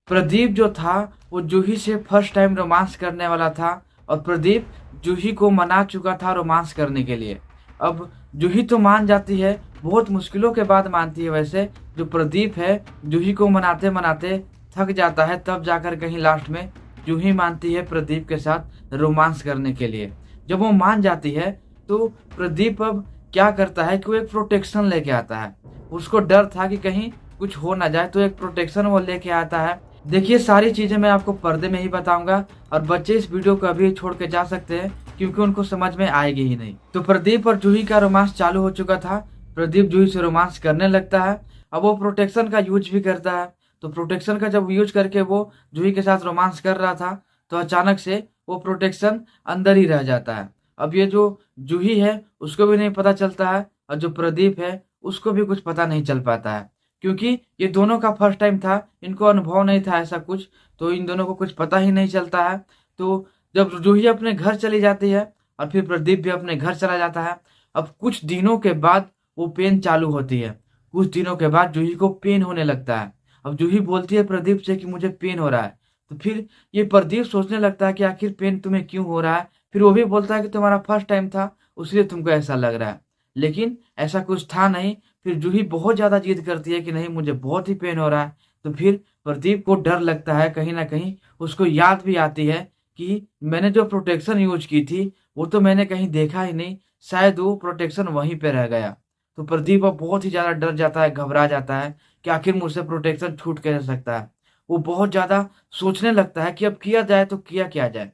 प्रदीप जो था वो जूही से फर्स्ट टाइम रोमांस करने वाला था और प्रदीप जूही को मना चुका था रोमांस करने के लिए। अब जूही तो मान जाती है, बहुत मुश्किलों के बाद मानती है वैसे। जो प्रदीप है जूही को मनाते मनाते थक जाता है, तब जाकर कहीं लास्ट में जूही मानती है प्रदीप के साथ रोमांस करने के लिए। जब वो मान जाती है तो प्रदीप अब क्या करता है कि वो एक प्रोटेक्शन लेके आता है। उसको डर था कि कहीं कुछ हो ना जाए, तो एक प्रोटेक्शन वो लेके आता है। देखिए, सारी चीज़ें मैं आपको पर्दे में ही बताऊंगा और बच्चे इस वीडियो को अभी छोड़ के जा सकते हैं क्योंकि उनको समझ में आएगी ही नहीं। तो प्रदीप और जूही का रोमांस चालू हो चुका था। प्रदीप जूही से रोमांस करने लगता है। अब वो प्रोटेक्शन का यूज भी करता है। तो प्रोटेक्शन का जब यूज करके वो जूही के साथ रोमांस कर रहा था तो अचानक से वो प्रोटेक्शन अंदर ही रह जाता है। अब ये जो जूही है उसको भी नहीं पता चलता है और जो प्रदीप है उसको भी कुछ पता नहीं चल पाता है, क्योंकि ये दोनों का फर्स्ट टाइम था, इनको अनुभव नहीं था ऐसा कुछ, तो इन दोनों को कुछ पता ही नहीं चलता है। तो जब जूही अपने घर चली जाती है और फिर प्रदीप भी अपने घर चला जाता है। अब कुछ दिनों के बाद वो पेन चालू होती है। कुछ दिनों के बाद जूही को पेन होने लगता है। अब जूही बोलती है प्रदीप से कि मुझे पेन हो रहा है। तो फिर ये प्रदीप सोचने लगता है कि आखिर पेन तुम्हें क्यों हो रहा है। फिर वो भी बोलता है कि तुम्हारा फर्स्ट टाइम था इसलिए तुमको ऐसा लग रहा है, लेकिन ऐसा कुछ था नहीं। फिर जूही बहुत ज़्यादा जिद करती है कि नहीं, मुझे बहुत ही पेन हो रहा है। तो फिर प्रदीप को डर लगता है, कहीं ना कहीं उसको याद भी आती है कि मैंने जो प्रोटेक्शन यूज की थी वो तो मैंने कहीं देखा ही नहीं, शायद वो प्रोटेक्शन वहीं पे रह गया। तो प्रदीप अब बहुत ही ज़्यादा डर जाता है, घबरा जाता है कि आखिर मुझसे प्रोटेक्शन छूट कैसे सकता है। वो बहुत ज़्यादा सोचने लगता है कि अब किया जाए तो किया क्या जाए।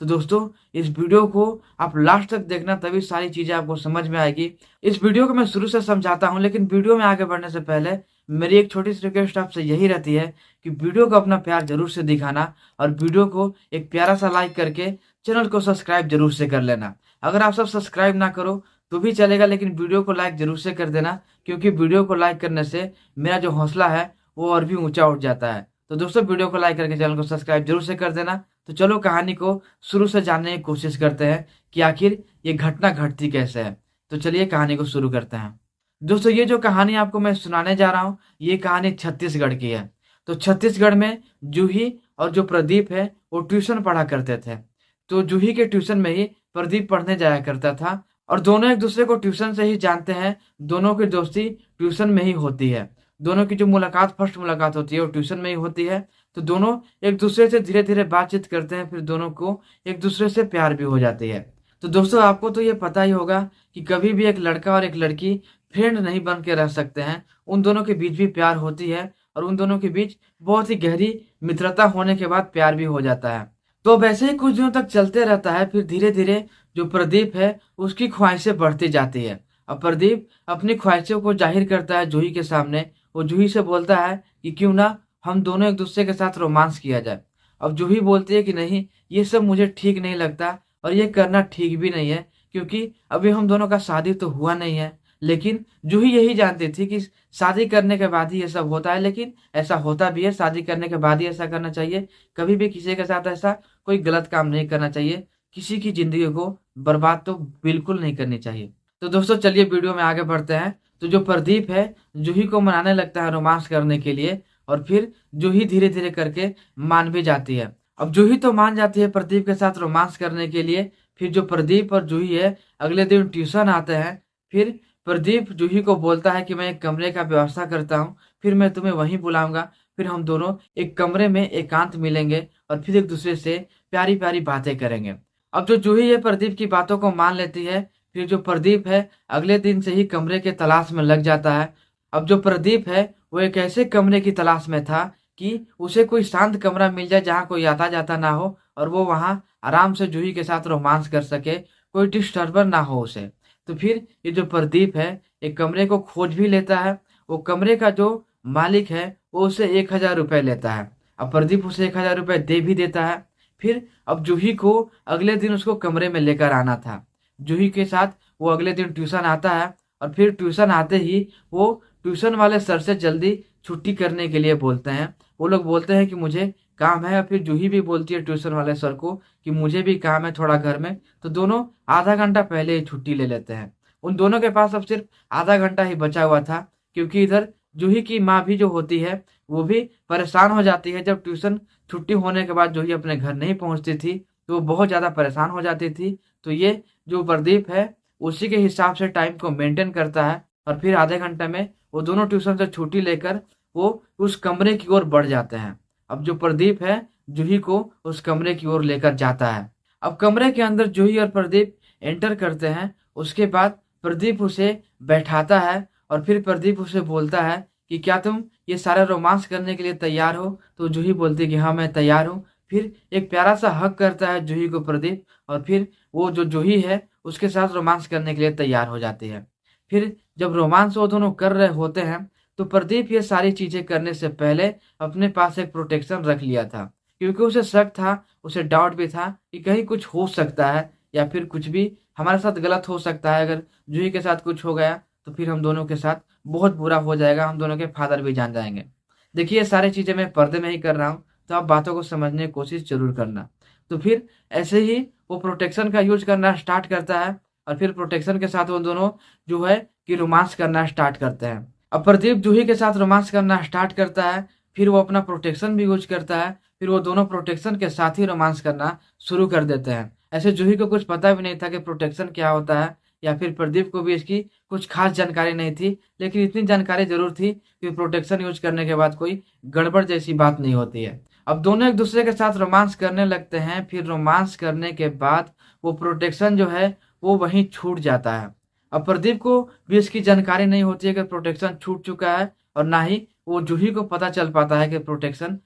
तो दोस्तों, इस वीडियो को आप लास्ट तक देखना, तभी सारी चीज़ें आपको समझ में आएगी। इस वीडियो को मैं शुरू से समझाता हूँ, लेकिन वीडियो में आगे बढ़ने से पहले मेरी एक छोटी सी रिक्वेस्ट आपसे यही रहती है कि वीडियो को अपना प्यार जरूर से दिखाना और वीडियो को एक प्यारा सा लाइक करके चैनल को सब्सक्राइब जरूर से कर लेना। अगर आप सब सब्सक्राइब ना करो तो भी चलेगा, लेकिन वीडियो को लाइक जरूर से कर देना, क्योंकि वीडियो को लाइक करने से मेरा जो हौसला है वो और भी ऊंचा उठ जाता है। तो दोस्तों, वीडियो को लाइक करके चैनल को सब्सक्राइब जरूर से कर देना। तो चलो कहानी को शुरू से जानने की कोशिश करते हैं कि आखिर ये घटना घटती कैसे है। तो चलिए कहानी को शुरू करते हैं। दोस्तों, ये जो कहानी आपको मैं सुनाने जा रहा हूँ ये कहानी छत्तीसगढ़ की है। तो छत्तीसगढ़ में जूही और जो प्रदीप है वो ट्यूशन पढ़ा करते थे। तो जूही के ट्यूशन में ही प्रदीप पढ़ने जाया करता था और दोनों एक दूसरे को ट्यूशन से ही जानते हैं। दोनों की दोस्ती ट्यूशन में ही होती है। दोनों की जो मुलाकात, फर्स्ट मुलाकात होती है वो ट्यूशन में ही होती है। तो दोनों एक दूसरे से धीरे धीरे बातचीत करते हैं, फिर दोनों को एक दूसरे से प्यार भी हो जाती है। तो दोस्तों, आपको तो ये पता ही होगा कि कभी भी एक लड़का और एक लड़की फ्रेंड नहीं बन के रह सकते हैं। उन दोनों के बीच भी प्यार होती है और उन दोनों के बीच बहुत ही गहरी मित्रता होने के बाद प्यार भी हो जाता है। तो वैसे ही कुछ दिनों तक चलते रहता है। फिर धीरे धीरे जो प्रदीप है उसकी ख्वाहिशें बढ़ती जाती है। अब प्रदीप अपनी ख्वाहिशों को जाहिर करता है जूही के सामने। वो जूही से बोलता है कि क्यों ना हम दोनों एक दूसरे के साथ रोमांस किया जाए। अब जूही बोलती है कि नहीं, ये सब मुझे ठीक नहीं लगता और ये करना ठीक भी नहीं है, क्योंकि अभी हम दोनों का शादी तो हुआ नहीं है। लेकिन जूही यही जानती थी कि शादी करने के बाद ही ये सब होता है, लेकिन ऐसा होता भी है। शादी करने के बाद ही ऐसा करना चाहिए। कभी भी किसी के साथ ऐसा कोई गलत काम नहीं करना चाहिए। किसी की जिंदगी को बर्बाद तो बिल्कुल नहीं करनी चाहिए। तो दोस्तों, चलिए वीडियो में आगे बढ़ते हैं। तो जो प्रदीप है जूही को मनाने लगता है रोमांस करने के लिए और फिर जूही धीरे धीरे करके मान भी जाती है। अब जूही तो मान जाती है प्रदीप के साथ रोमांस करने के लिए। फिर जो प्रदीप और जूही है अगले दिन ट्यूशन आते हैं। फिर प्रदीप जूही को बोलता है कि मैं एक कमरे का व्यवस्था करता हूँ, फिर मैं तुम्हें वहीं बुलाऊंगा। फिर हम दोनों एक कमरे में एकांत मिलेंगे और फिर एक दूसरे से प्यारी प्यारी बातें करेंगे। अब जो जूही है प्रदीप की बातों को मान लेती है। फिर जो प्रदीप है अगले दिन से ही कमरे के तलाश में लग जाता है। अब जो प्रदीप है वो एक ऐसे कमरे की तलाश में था कि उसे कोई शांत कमरा मिल जाए जहाँ कोई आता जाता ना हो और वो वहाँ आराम से जूही के साथ रोमांस कर सके, कोई डिस्टर्बर ना हो उसे। तो फिर ये जो प्रदीप है एक कमरे को खोज भी लेता है। वो कमरे का जो मालिक है वो उसे 1,000 रुपये लेता है। अब प्रदीप उसे 1,000 रुपये दे भी देता है। फिर अब जूही को अगले दिन उसको कमरे में लेकर आना था। जूही के साथ वो अगले दिन ट्यूशन आता है और फिर ट्यूशन आते ही वो ट्यूशन वाले सर से जल्दी छुट्टी करने के लिए बोलते हैं। वो लोग बोलते हैं कि मुझे काम है और फिर जूही भी बोलती है ट्यूशन वाले सर को कि मुझे भी काम है थोड़ा घर में। तो दोनों आधा घंटा पहले ही छुट्टी ले लेते हैं। उन दोनों के पास अब सिर्फ आधा घंटा ही बचा हुआ था, क्योंकि इधर जूही की माँ भी जो होती है वो भी परेशान हो जाती है। जब ट्यूशन छुट्टी होने के बाद जूही अपने घर नहीं पहुंचती थी तो वो बहुत ज़्यादा परेशान हो जाती थी। तो ये जो प्रदीप है उसी के हिसाब से टाइम को मेंटेन करता है और फिर आधे घंटे में वो दोनों ट्यूशन से छुट्टी लेकर वो उस कमरे की ओर बढ़ जाते हैं। अब जो प्रदीप है जूही को उस कमरे की ओर लेकर जाता है। अब कमरे के अंदर जूही और प्रदीप एंटर करते हैं। उसके बाद प्रदीप उसे बैठाता है और फिर प्रदीप उसे बोलता है कि क्या तुम ये सारा रोमांस करने के लिए तैयार हो? तो जूही बोलती है कि हाँ मैं तैयार हूँ। फिर एक प्यारा सा हग करता है जूही को प्रदीप और फिर वो जो जूही है उसके साथ रोमांस करने के लिए तैयार हो जाती है। फिर जब रोमांस वो दोनों कर रहे होते हैं तो प्रदीप ये सारी चीज़ें करने से पहले अपने पास एक प्रोटेक्शन रख लिया था, क्योंकि उसे शक था, उसे डाउट भी था कि कहीं कुछ हो सकता है या फिर कुछ भी हमारे साथ गलत हो सकता है। अगर जूही के साथ कुछ हो गया तो फिर हम दोनों के साथ बहुत बुरा हो जाएगा, हम दोनों के फादर भी जान जाएंगे। देखिए ये सारी चीज़ें मैं पर्दे में ही कर रहा हूँ, तो आप बातों को समझने की कोशिश जरूर करना। तो फिर ऐसे ही वो प्रोटेक्शन का यूज करना स्टार्ट करता है और फिर प्रोटेक्शन के साथ वो दोनों जो है कि रोमांस करना स्टार्ट करते हैं। अब प्रदीप जूही के साथ रोमांस करना स्टार्ट करता है, फिर वो अपना प्रोटेक्शन भी यूज करता है, फिर वो दोनों प्रोटेक्शन के साथ ही रोमांस करना शुरू कर देते हैं। ऐसे जूही को कुछ पता भी नहीं था कि प्रोटेक्शन क्या होता है या फिर प्रदीप को भी इसकी कुछ खास जानकारी नहीं थी, लेकिन इतनी जानकारी जरूर थी कि प्रोटेक्शन यूज करने के बाद कोई गड़बड़ जैसी बात नहीं होती है। अब दोनों एक दूसरे के साथ रोमांस करने लगते हैं। फिर रोमांस करने के बाद वो प्रोटेक्शन जो है वो वहीं छूट जाता है। अब प्रदीप को भी इसकी जानकारी नहीं होती है कि प्रोटेक्शन छूट चुका है और ना ही वो जूही को पता चल पाता है कि प्रोटेक्शन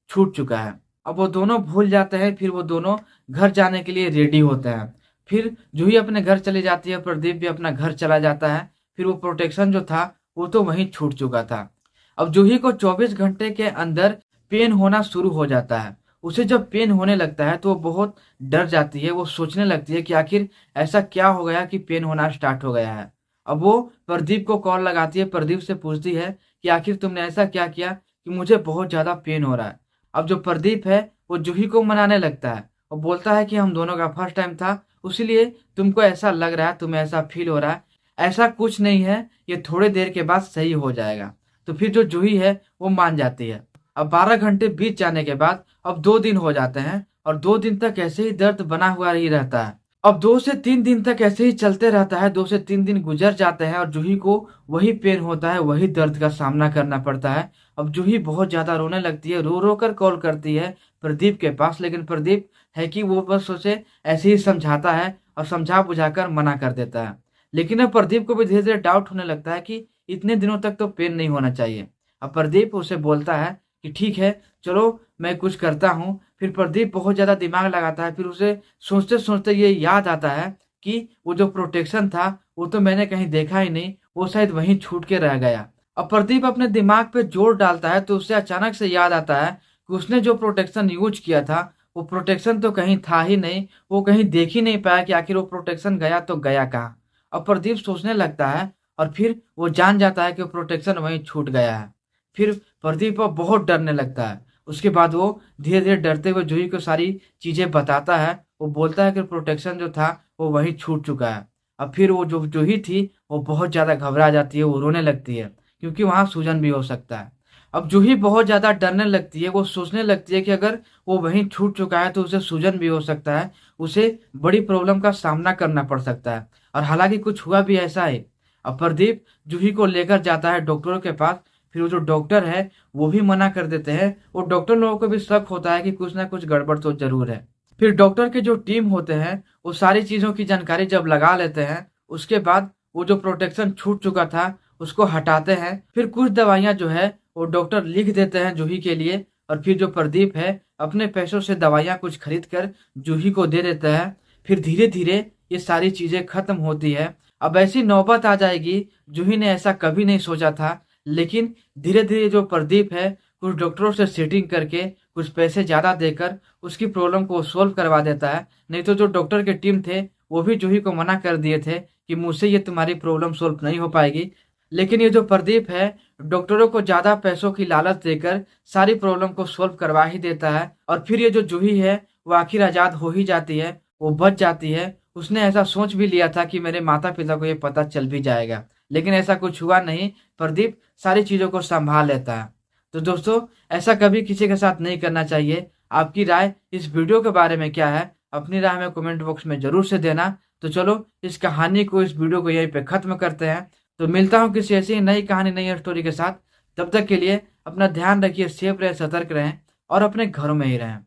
छूट चुका है। अब वो दोनों भूल जाते हैं, फिर वो दोनों घर जाने के लिए रेडी होते हैं। फिर जूही अपने घर चली जाती है, प्रदीप भी अपना घर चला जाता है। फिर वो प्रोटेक्शन जो था वो तो वहीं छूट चुका था। अब जूही को 24 घंटे के अंदर पेन होना शुरू हो जाता है। उसे जब पेन होने लगता है तो वो बहुत डर जाती है। वो सोचने लगती है कि आखिर ऐसा क्या हो गया कि पेन होना स्टार्ट हो गया है। अब वो प्रदीप को कॉल लगाती है, प्रदीप से पूछती है कि आखिर तुमने ऐसा क्या किया कि मुझे बहुत ज़्यादा पेन हो रहा है। अब जो प्रदीप है वो जूही को मनाने लगता है और बोलता है कि हम दोनों का फर्स्ट टाइम था, उसीलिए तुमको ऐसा लग रहा है, तुम्हें ऐसा फील हो रहा है। ऐसा कुछ नहीं है, ये थोड़ी देर के बाद सही हो जाएगा। तो फिर जो जूही है वो मान जाती है। अब 12 घंटे बीत जाने के बाद अब 2 दिन हो जाते हैं और 2 दिन तक ऐसे ही दर्द बना हुआ ही रहता है। अब 2 से 3 दिन तक ऐसे ही चलते रहता है। 2 से 3 दिन गुजर जाते हैं और जूही को वही पेन होता है, वही दर्द का सामना करना पड़ता है। अब जूही बहुत ज़्यादा रोने लगती है, रो रो कर कॉल करती है प्रदीप के पास, लेकिन प्रदीप है कि वो बस उसे ऐसे ही समझाता है और समझा बुझाकर मना कर देता है। लेकिन अब प्रदीप को भी धीरे धीरे डाउट होने लगता है कि इतने दिनों तक तो पेन नहीं होना चाहिए। अब प्रदीप उसे बोलता है कि ठीक है, चलो मैं कुछ करता हूँ। फिर प्रदीप बहुत ज़्यादा दिमाग लगाता है, फिर उसे सोचते सोचते ये याद आता है कि वो जो प्रोटेक्शन था वो तो मैंने कहीं देखा ही नहीं, वो शायद वहीं छूट के रह गया। अब प्रदीप अपने दिमाग पे जोर डालता है तो उसे अचानक से याद आता है कि उसने जो प्रोटेक्शन यूज किया था वो प्रोटेक्शन तो कहीं था ही नहीं, वो कहीं देख ही नहीं पाया कि आखिर वो प्रोटेक्शन गया तो गया कहाँ। अब प्रदीप सोचने लगता है और फिर वो जान जाता है कि वो प्रोटेक्शन वहीं छूट गया है। फिर प्रदीप अब बहुत डरने लगता है। उसके बाद वो धीरे धीरे डरते हुए जूही को सारी चीज़ें बताता है। वो बोलता है कि प्रोटेक्शन जो था वो वहीं छूट चुका है। अब फिर वो जो जूही थी वो बहुत ज़्यादा घबरा जाती है, वो रोने लगती है क्योंकि वहाँ सूजन भी हो सकता है। अब जूही बहुत ज़्यादा डरने लगती है, वो सोचने लगती है कि अगर वो वहीं छूट चुका है तो उसे सूजन भी हो सकता है, उसे बड़ी प्रॉब्लम का सामना करना पड़ सकता है। और हालांकि कुछ हुआ भी ऐसा है। अब प्रदीप जूही को लेकर जाता है डॉक्टरों के पास। फिर वो जो डॉक्टर है वो भी मना कर देते हैं। वो डॉक्टर लोगों को भी शक होता है कि कुछ ना कुछ गड़बड़ तो जरूर है। फिर डॉक्टर के जो टीम होते हैं वो सारी चीज़ों की जानकारी जब लगा लेते हैं, उसके बाद वो जो प्रोटेक्शन छूट चुका था उसको हटाते हैं। फिर कुछ दवाइयाँ जो है वो डॉक्टर लिख देते हैं जूही के लिए और फिर जो प्रदीप है अपने पैसों से दवाइयाँ कुछ खरीद कर जूही को दे देता है। फिर धीरे धीरे ये सारी चीज़ें खत्म होती है। अब ऐसी नौबत आ जाएगी, जूही ने ऐसा कभी नहीं सोचा था, लेकिन धीरे धीरे जो प्रदीप है कुछ डॉक्टरों से सेटिंग करके कुछ पैसे ज़्यादा देकर उसकी प्रॉब्लम को सॉल्व करवा देता है। नहीं तो जो डॉक्टर के टीम थे वो भी जूही को मना कर दिए थे कि मुझसे ये तुम्हारी प्रॉब्लम सॉल्व नहीं हो पाएगी। लेकिन ये जो प्रदीप है डॉक्टरों को ज़्यादा पैसों की लालच देकर सारी प्रॉब्लम को सॉल्व करवा ही देता है। और फिर ये जो जूही है वो आखिर आज़ाद हो ही जाती है, वो बच जाती है। उसने ऐसा सोच भी लिया था कि मेरे माता पिता को ये पता चल भी जाएगा, लेकिन ऐसा कुछ हुआ नहीं। प्रदीप सारी चीज़ों को संभाल लेता है। तो दोस्तों, ऐसा कभी किसी के साथ नहीं करना चाहिए। आपकी राय इस वीडियो के बारे में क्या है? अपनी राय हमें कमेंट बॉक्स में ज़रूर से देना। तो चलो इस कहानी को, इस वीडियो को यहीं पे ख़त्म करते हैं। तो मिलता हूँ किसी ऐसी नई कहानी, नई स्टोरी के साथ। तब तक के लिए अपना ध्यान रखिए, सेफ रहें, सतर्क रहें और अपने घरों में ही रहें।